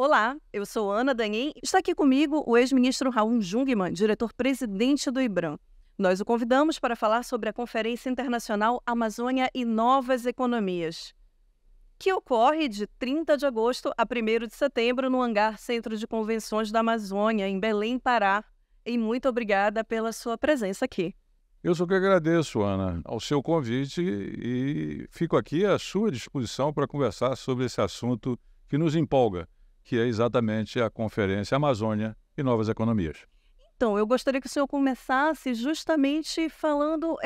Olá, eu sou Ana Danin. Está aqui comigo o ex-ministro Raul Jungmann, diretor-presidente do IBRAM. Nós o convidamos para falar sobre a Conferência Internacional Amazônia e Novas Economias, que ocorre de 30 de agosto a 1º de setembro no Hangar Centro de Convenções da Amazônia, em Belém, Pará. E muito obrigada pela sua presença aqui. Eu só que agradeço, Ana, ao seu convite e fico aqui à sua disposição para conversar sobre esse assunto que nos empolga, que é exatamente a Conferência Amazônia e Novas Economias. Então, eu gostaria que o senhor começasse justamente falando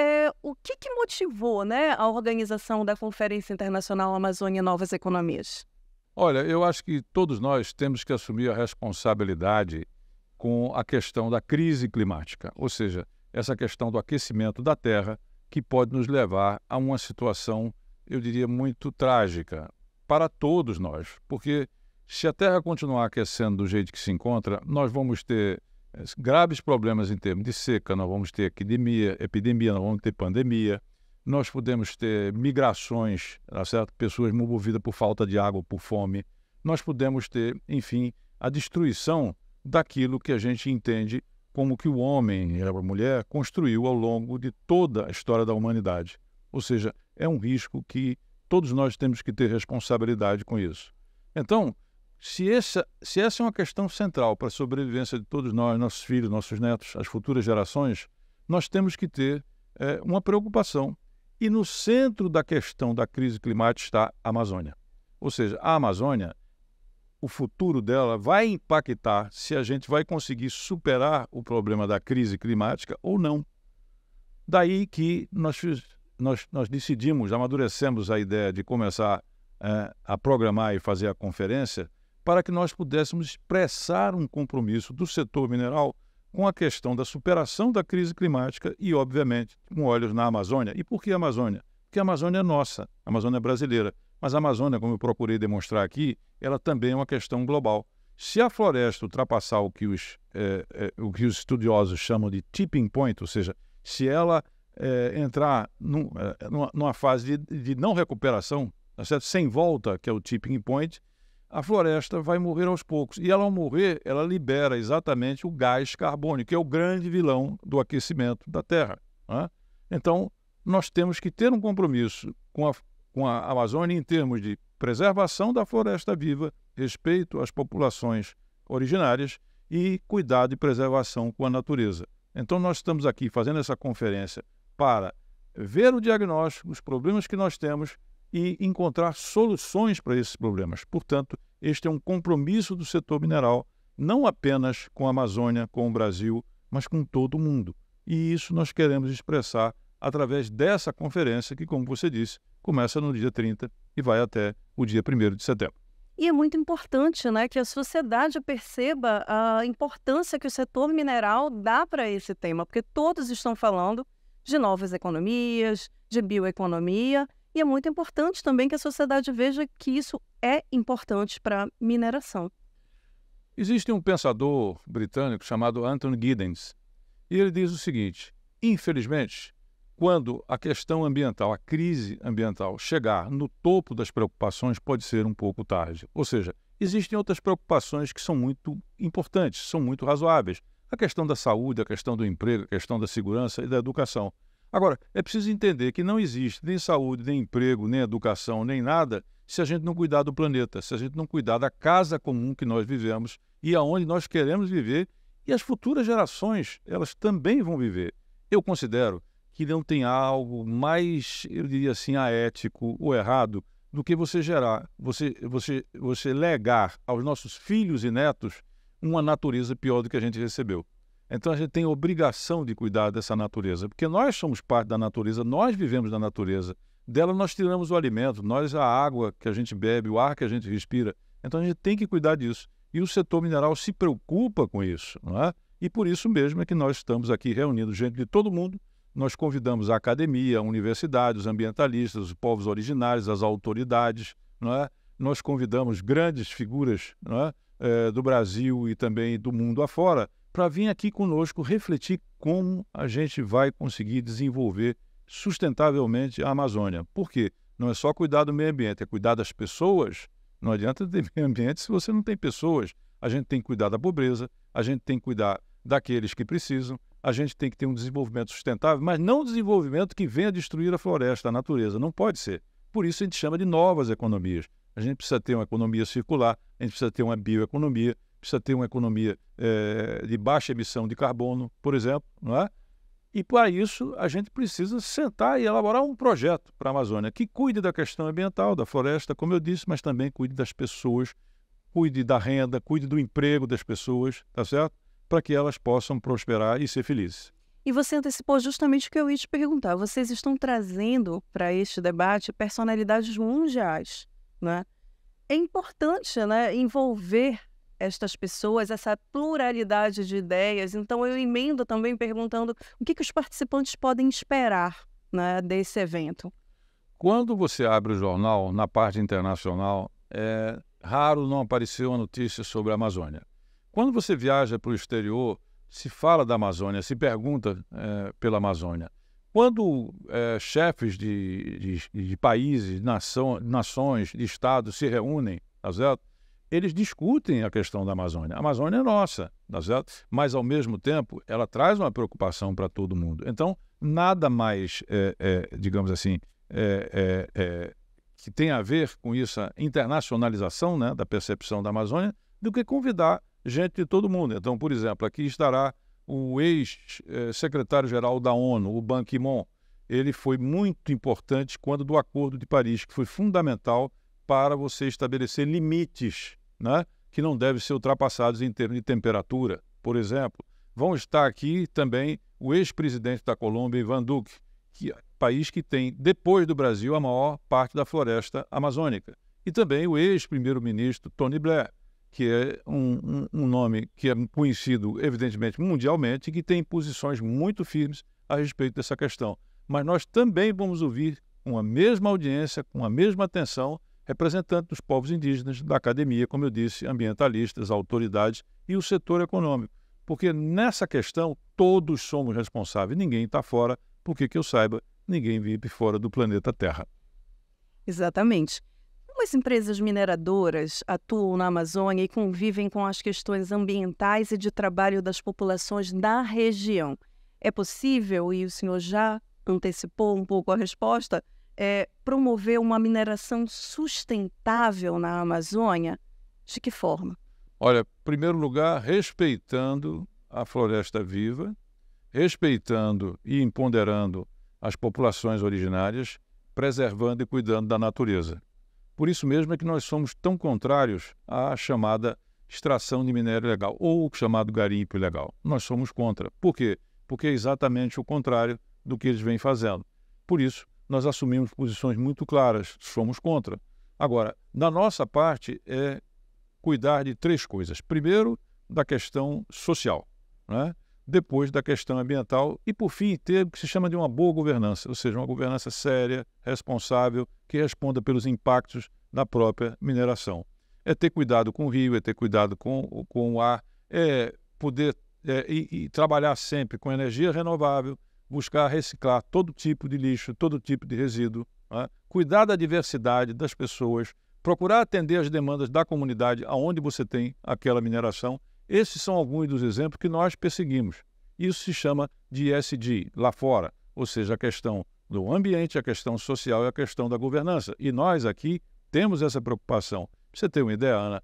o que motivou, né, a organização da Conferência Internacional Amazônia e Novas Economias. Olha, eu acho que todos nós temos que assumir a responsabilidade com a questão da crise climática, ou seja, essa questão do aquecimento da Terra que pode nos levar a uma situação, eu diria, muito trágica para todos nós, porque se a Terra continuar aquecendo do jeito que se encontra, nós vamos ter graves problemas em termos de seca, nós vamos ter epidemia, nós vamos ter pandemia, nós podemos ter migrações, tá certo? Pessoas movidas por falta de água, por fome, nós podemos ter, enfim, a destruição daquilo que a gente entende como que o homem e a mulher construiu ao longo de toda a história da humanidade. Ou seja, é um risco que todos nós temos que ter responsabilidade com isso. Então, se essa é uma questão central para a sobrevivência de todos nós, nossos filhos, nossos netos, as futuras gerações, nós temos que ter uma preocupação. E no centro da questão da crise climática está a Amazônia. Ou seja, a Amazônia, o futuro dela vai impactar se a gente vai conseguir superar o problema da crise climática ou não. Daí que nós decidimos, amadurecemos a ideia de começar a programar e fazer a conferência para que nós pudéssemos expressar um compromisso do setor mineral com a questão da superação da crise climática e, obviamente, com olhos na Amazônia. E por que a Amazônia? Porque a Amazônia é nossa, a Amazônia é brasileira. Mas a Amazônia, como eu procurei demonstrar aqui, ela também é uma questão global. Se a floresta ultrapassar o que os estudiosos chamam de tipping point, ou seja, se ela entrar numa fase de não recuperação, tá certo? Sem volta, que é o tipping point, a floresta vai morrer aos poucos. E ela, ao morrer, ela libera exatamente o gás carbônico, que é o grande vilão do aquecimento da Terra, né? Então, nós temos que ter um compromisso com a Amazônia em termos de preservação da floresta viva, respeito às populações originárias e cuidado e preservação com a natureza. Então, nós estamos aqui fazendo essa conferência para ver o diagnóstico, os problemas que nós temos e encontrar soluções para esses problemas. Portanto, este é um compromisso do setor mineral, não apenas com a Amazônia, com o Brasil, mas com todo o mundo. E isso nós queremos expressar através dessa conferência que, como você disse, começa no dia 30 e vai até o dia 1º de setembro. E é muito importante, né, que a sociedade perceba a importância que o setor mineral dá para esse tema, porque todos estão falando de novas economias, de bioeconomia, e é muito importante também que a sociedade veja que isso é importante para a mineração. Existe um pensador britânico chamado Anthony Giddens, e ele diz o seguinte: infelizmente, quando a questão ambiental, a crise ambiental chegar no topo das preocupações, pode ser um pouco tarde. Ou seja, existem outras preocupações que são muito importantes, são muito razoáveis. A questão da saúde, a questão do emprego, a questão da segurança e da educação. Agora, é preciso entender que não existe nem saúde, nem emprego, nem educação, nem nada, se a gente não cuidar do planeta, se a gente não cuidar da casa comum que nós vivemos e aonde nós queremos viver, e as futuras gerações, elas também vão viver. Eu considero que não tem algo mais, eu diria assim, aético ou errado do que você legar aos nossos filhos e netos uma natureza pior do que a gente recebeu. Então a gente tem a obrigação de cuidar dessa natureza, porque nós somos parte da natureza, nós vivemos da natureza, dela nós tiramos o alimento, nós a água que a gente bebe, o ar que a gente respira. Então a gente tem que cuidar disso. E o setor mineral se preocupa com isso, não é? E por isso mesmo é que nós estamos aqui reunindo gente de todo mundo. Nós convidamos a academia, a universidade, os ambientalistas, os povos originários, as autoridades, não é? Nós convidamos grandes figuras, não é? Do Brasil e também do mundo afora, para vir aqui conosco refletir como a gente vai conseguir desenvolver sustentavelmente a Amazônia. Por quê? Não é só cuidar do meio ambiente, é cuidar das pessoas Não adianta ter meio ambiente se você não tem pessoas. A gente tem que cuidar da pobreza, a gente tem que cuidar daqueles que precisam, a gente tem que ter um desenvolvimento sustentável, mas não um desenvolvimento que venha destruir a floresta, a natureza. Não pode ser. Por isso a gente chama de novas economias. A gente precisa ter uma economia circular, a gente precisa ter uma bioeconomia, precisa ter uma economia de baixa emissão de carbono, por exemplo, não é? E para isso a gente precisa sentar e elaborar um projeto para a Amazônia que cuide da questão ambiental, da floresta, como eu disse, mas também cuide das pessoas, cuide da renda, cuide do emprego das pessoas, tá certo? Para que elas possam prosperar e ser felizes. E você antecipou justamente o que eu ia te perguntar. Vocês estão trazendo para este debate personalidades mundiais, né? É importante, né, envolver estas pessoas, essa pluralidade de ideias. Então, eu emendo também perguntando o que os participantes podem esperar, né, desse evento. Quando você abre o jornal, na parte internacional, é raro não aparecer uma notícia sobre a Amazônia. Quando você viaja para o exterior, se fala da Amazônia, se pergunta pela Amazônia. Quando chefes de países, nações, de estados se reúnem, tá certo? Eles discutem a questão da Amazônia. A Amazônia é nossa, tá certo? Mas, ao mesmo tempo, ela traz uma preocupação para todo mundo. Então, nada mais, digamos assim, que tem a ver com essa internacionalização, né, da percepção da Amazônia, do que convidar gente de todo mundo. Então, por exemplo, aqui estará o ex-secretário-geral da ONU, o Ban Ki-moon. Ele foi muito importante quando do Acordo de Paris, que foi fundamental para você estabelecer limites, né, que não devem ser ultrapassados em termos de temperatura. Por exemplo, vão estar aqui também o ex-presidente da Colômbia, Ivan Duque, que é o país que tem, depois do Brasil, a maior parte da floresta amazônica. E também o ex-primeiro-ministro Tony Blair, que é um nome que é conhecido, evidentemente, mundialmente, e que tem posições muito firmes a respeito dessa questão. Mas nós também vamos ouvir, com a mesma audiência, com a mesma atenção, representantes dos povos indígenas, da academia, como eu disse, ambientalistas, autoridades e o setor econômico. Porque nessa questão todos somos responsáveis, ninguém está fora, porque que eu saiba, ninguém vive fora do planeta Terra. Exatamente. Como as empresas mineradoras atuam na Amazônia e convivem com as questões ambientais e de trabalho das populações da região? É possível, e o senhor já antecipou um pouco a resposta, promover uma mineração sustentável na Amazônia? De que forma? Olha, em primeiro lugar, respeitando a floresta viva, respeitando e empoderando as populações originárias, preservando e cuidando da natureza. Por isso mesmo é que nós somos tão contrários à chamada extração de minério ilegal, ou o chamado garimpo ilegal. Nós somos contra. Por quê? Porque é exatamente o contrário do que eles vêm fazendo. Por isso, nós assumimos posições muito claras, somos contra. Agora, da nossa parte, é cuidar de três coisas. Primeiro, da questão social, né? Depois da questão ambiental e, por fim, ter o que se chama de uma boa governança, ou seja, uma governança séria, responsável, que responda pelos impactos da própria mineração. É ter cuidado com o rio, é ter cuidado com o ar, é poder e trabalhar sempre com energia renovável, buscar reciclar todo tipo de lixo, todo tipo de resíduo, né? Cuidar da diversidade das pessoas, procurar atender as demandas da comunidade aonde você tem aquela mineração. Esses são alguns dos exemplos que nós perseguimos. Isso se chama de ESG, lá fora, ou seja, a questão do ambiente, a questão social e a questão da governança. E nós aqui temos essa preocupação. Para você ter uma ideia, Ana,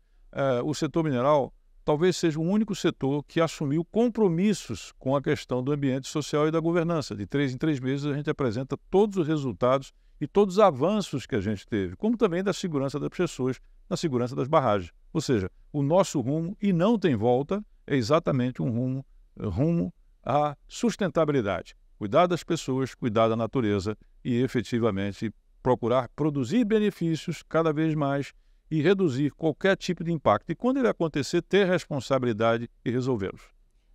o setor mineral talvez seja o único setor que assumiu compromissos com a questão do ambiente social e da governança. De 3 em 3 meses a gente apresenta todos os resultados e todos os avanços que a gente teve, como também da segurança das pessoas, da segurança das barragens. Ou seja, o nosso rumo, e não tem volta, é exatamente um rumo à sustentabilidade. Cuidar das pessoas, cuidar da natureza e efetivamente procurar produzir benefícios cada vez mais e reduzir qualquer tipo de impacto. E quando ele acontecer, ter responsabilidade e resolvê-los.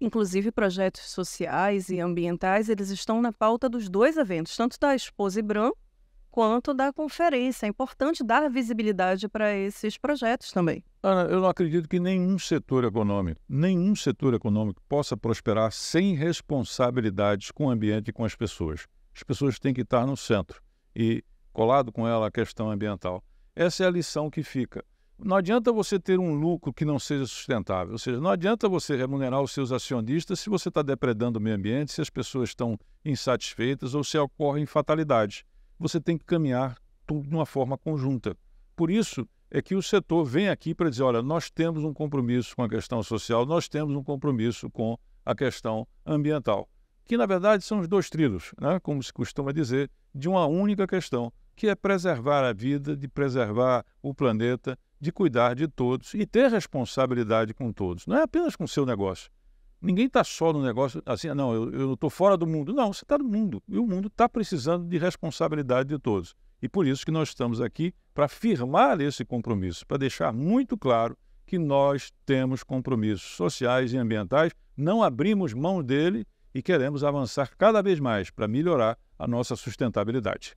Inclusive, projetos sociais e ambientais, eles estão na pauta dos dois eventos, tanto da Expo Zibram quanto da conferência. É importante dar visibilidade para esses projetos também. Ana, eu não acredito que nenhum setor econômico possa prosperar sem responsabilidades com o ambiente e com as pessoas. As pessoas têm que estar no centro e colado com ela a questão ambiental. Essa é a lição que fica. Não adianta você ter um lucro que não seja sustentável, ou seja, não adianta você remunerar os seus acionistas se você está depredando o meio ambiente, se as pessoas estão insatisfeitas ou se ocorrem fatalidades. Você tem que caminhar tudo de uma forma conjunta. Por isso é que o setor vem aqui para dizer, olha, nós temos um compromisso com a questão social, nós temos um compromisso com a questão ambiental, que na verdade são os dois trilhos, né, como se costuma dizer, de uma única questão, que é preservar a vida, de preservar o planeta, de cuidar de todos e ter responsabilidade com todos. Não é apenas com o seu negócio. Ninguém está só no negócio assim, não, eu estou fora do mundo. Não, você está no mundo. E o mundo está precisando de responsabilidade de todos. E por isso que nós estamos aqui para firmar esse compromisso, para deixar muito claro que nós temos compromissos sociais e ambientais, não abrimos mão dele e queremos avançar cada vez mais para melhorar a nossa sustentabilidade.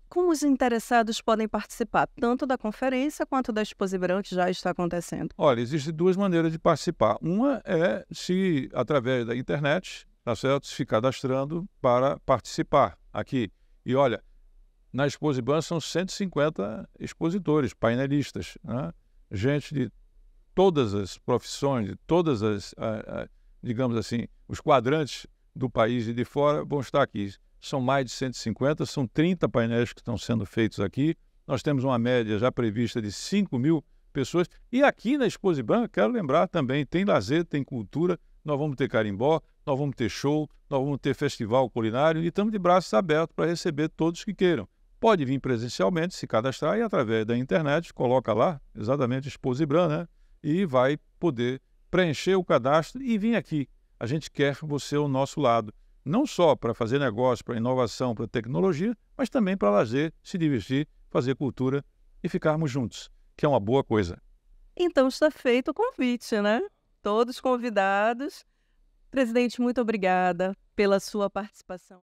Como os interessados podem participar tanto da conferência quanto da Exposibran, que já está acontecendo? Olha, existem duas maneiras de participar. Uma é se, através da internet, tá certo? Se cadastrando para participar aqui. E olha, na Exposibran são 150 expositores, painelistas, né? Gente de todas as profissões, de todas as, digamos assim, os quadrantes do país e de fora vão estar aqui. São mais de 150, são 30 painéis que estão sendo feitos aqui. Nós temos uma média já prevista de 5.000 pessoas. E aqui na Exposibran, quero lembrar também, tem lazer, tem cultura, nós vamos ter carimbó, nós vamos ter show, nós vamos ter festival culinário e estamos de braços abertos para receber todos que queiram. Pode vir presencialmente, se cadastrar e através da internet, coloca lá, exatamente Exposibran, né? E vai poder preencher o cadastro e vir aqui. A gente quer você ao nosso lado. Não só para fazer negócio, para inovação, para tecnologia, mas também para lazer, se divertir, fazer cultura e ficarmos juntos, que é uma boa coisa. Então está feito o convite, né? Todos convidados. Presidente, muito obrigada pela sua participação.